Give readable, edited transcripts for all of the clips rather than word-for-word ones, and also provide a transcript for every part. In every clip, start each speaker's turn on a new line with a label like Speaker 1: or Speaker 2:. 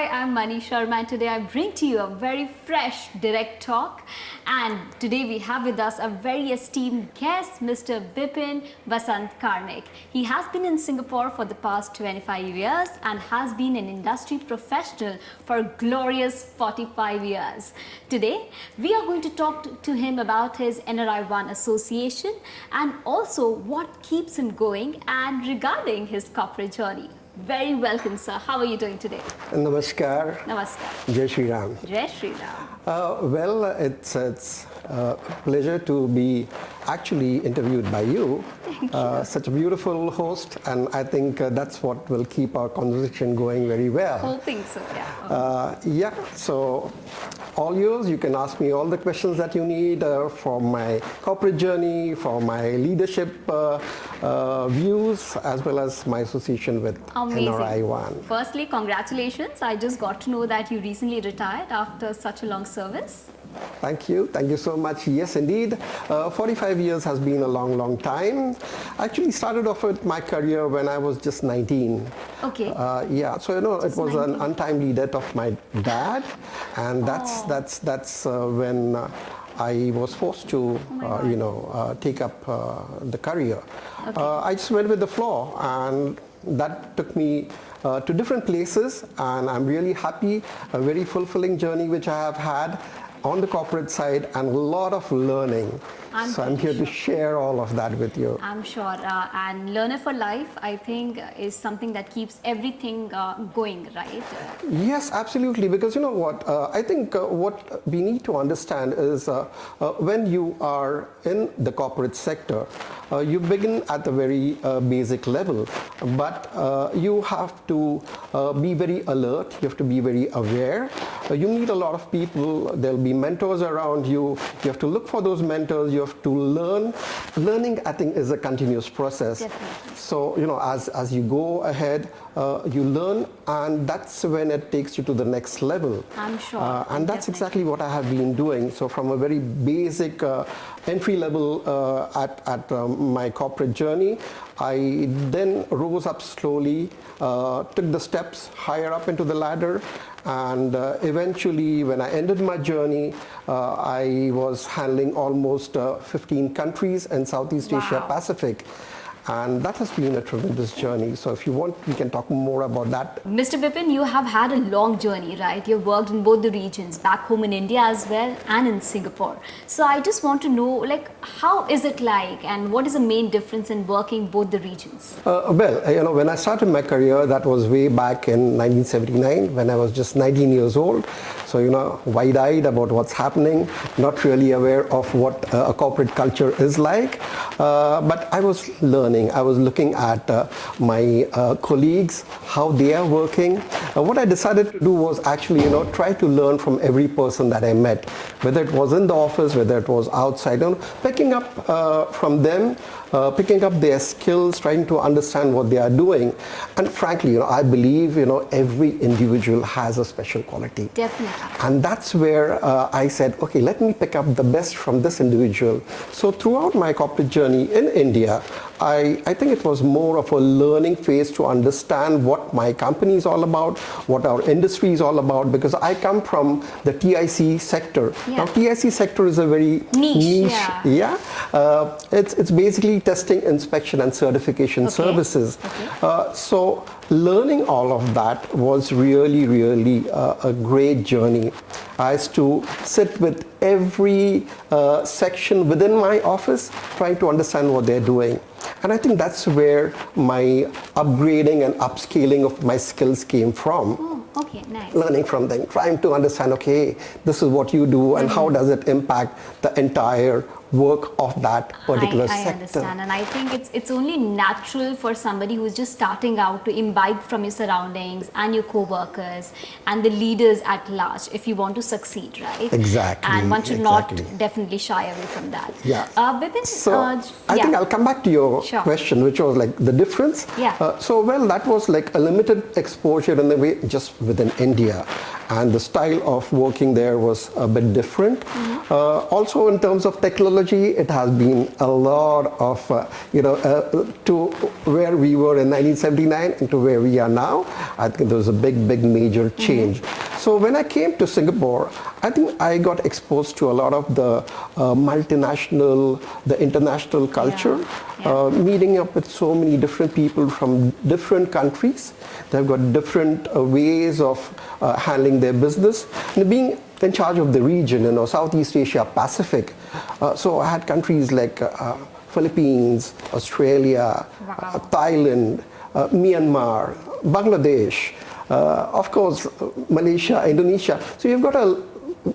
Speaker 1: Hi, I'm Mani Sharma and today I bring to you a very fresh, direct talk. And today we have with us a very esteemed guest, Mr. Bipin Karnik. He has been in Singapore for the past 25 years and has been an industry professional for a glorious 45 years. Today, we are going to talk to him about his NRI1 association and also what keeps him going and regarding his corporate journey. Very welcome, sir. How are you doing today?
Speaker 2: Namaskar.
Speaker 1: Namaskar.
Speaker 2: Jai Shri Ram.
Speaker 1: Jai Shri Ram.
Speaker 2: Well, it's a pleasure to be actually interviewed by you.
Speaker 1: Thank you.
Speaker 2: Such a beautiful host, and I think that's what will keep our conversation going very well.
Speaker 1: Hoping so, yeah.
Speaker 2: Yeah, so all yours. You can ask me all the questions that you need for my corporate journey, for my leadership views, as well as my association with NRI1.
Speaker 1: Firstly, congratulations. I just got to know that you recently retired after such a long service.
Speaker 2: Thank you. Thank you so much. Yes, indeed. 45 years has been a long, long time. I actually started off with my career when I was just 19.
Speaker 1: Okay.
Speaker 2: Yeah, so it was 19. An untimely death of my dad, and that's when I was forced to, take up the career. Okay. I just went with the flow, and that took me to different places, and I'm really happy. A very fulfilling journey which I have had on the corporate side and a lot of learning. I'm here to share all of that with you.
Speaker 1: I'm sure. And learner for life, I think, is something that keeps everything going, right?
Speaker 2: Yes, absolutely. Because you know what? I think what we need to understand is when you are in the corporate sector, you begin at the very basic level, but you have to be very alert. You have to be very aware. You meet a lot of people. There'll be mentors around you. You have to look for those mentors. You have to learn. Learning, I think, is a continuous process.
Speaker 1: Definitely.
Speaker 2: So, as you go ahead, you learn, and that's when it takes you to the next level.
Speaker 1: I'm sure.
Speaker 2: And that's exactly what I have been doing. So from a very basic entry level at my corporate journey, I then rose up slowly, took the steps higher up into the ladder, and eventually when I ended my journey, I was handling almost 15 countries in Southeast Asia Pacific. And that has been a tremendous journey. So if you want, we can talk more about that.
Speaker 1: Mr. Bipin, you have had a long journey, right? You've worked in both the regions, back home in India as well and in Singapore. So I just want to know, how is it like and what is the main difference in working both the regions?
Speaker 2: Well, when I started my career, that was way back in 1979 when I was just 19 years old. So, wide-eyed about what's happening, not really aware of what a corporate culture is like. But I was learning. I was looking at my colleagues, how they are working. What I decided to do was actually, try to learn from every person that I met, whether it was in the office, whether it was outside, picking up from them, picking up their skills, trying to understand what they are doing. And frankly, I believe, every individual has a special quality.
Speaker 1: Definitely.
Speaker 2: And that's where I said, okay, let me pick up the best from this individual. So throughout my corporate journey in India, I think it was more of a learning phase to understand what my company is all about, what our industry is all about, because I come from the TIC sector.
Speaker 1: Yeah.
Speaker 2: Now, TIC sector is a very niche. It's basically testing, inspection, and certification services. Okay. So learning all of that was really, really a great journey. I used to sit with every section within my office, trying to understand what they're doing. And I think that's where my upgrading and upscaling of my skills came from.
Speaker 1: Oh, okay, nice.
Speaker 2: Learning from them, trying to understand, okay, this is what you do and how does it impact the entire work of that particular sector.
Speaker 1: I understand, and I think it's only natural for somebody who's just starting out to imbibe from your surroundings and your co-workers and the leaders at large if you want to succeed, right?
Speaker 2: Exactly.
Speaker 1: And one should not definitely shy away from that.
Speaker 2: Yeah.
Speaker 1: Bipin,
Speaker 2: I think I'll come back to your question, which was like the difference.
Speaker 1: Yeah.
Speaker 2: That was like a limited exposure in the way just within India. and the style of working there was a bit different. Also, in terms of technology, it has been a lot of, to where we were in 1979 and to where we are now. I think there was a big major change. So when I came to Singapore, I think I got exposed to a lot of the multinational, the international culture, meeting up with so many different people from different countries. They've got different ways of handling their business. And being in charge of the region, Southeast Asia, Pacific. So I had countries like Philippines, Australia, Thailand, Myanmar, Bangladesh, of course, Malaysia, Indonesia. So you've got a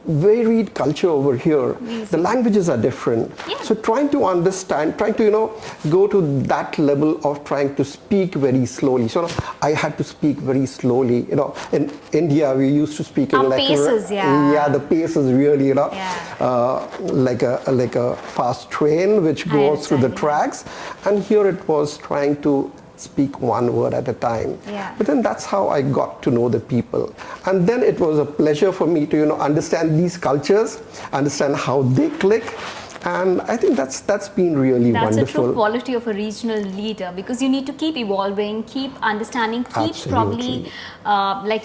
Speaker 2: varied culture over here. The languages are different. So trying to understand, trying to, go to that level of trying to speak very slowly. So I had to speak very slowly. In India, we used to speak in like
Speaker 1: paces,
Speaker 2: the pace is really, like a fast train which goes through the tracks. And here it was trying to speak one word at a time. But then that's how I got to know the people. And then it was a pleasure for me to, understand these cultures, understand how they click. And I think that's been really wonderful.
Speaker 1: That's a true quality of a regional leader, because you need to keep evolving, keep understanding, keep probably,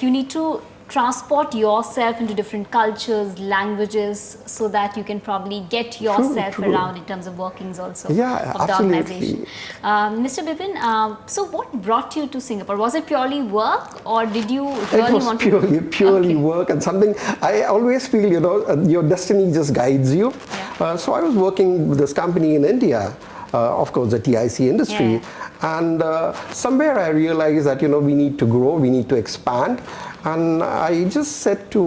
Speaker 1: you need to transport yourself into different cultures, languages, so that you can probably get yourself around in terms of workings also of the organization. Mr. Bipin, so what brought you to Singapore? Was it purely work, or did you really want to?
Speaker 2: It was purely work, and something I always feel, your destiny just guides you. So I was working with this company in India, of course, the TIC industry. And somewhere I realized that, we need to grow, we need to expand. And I just said to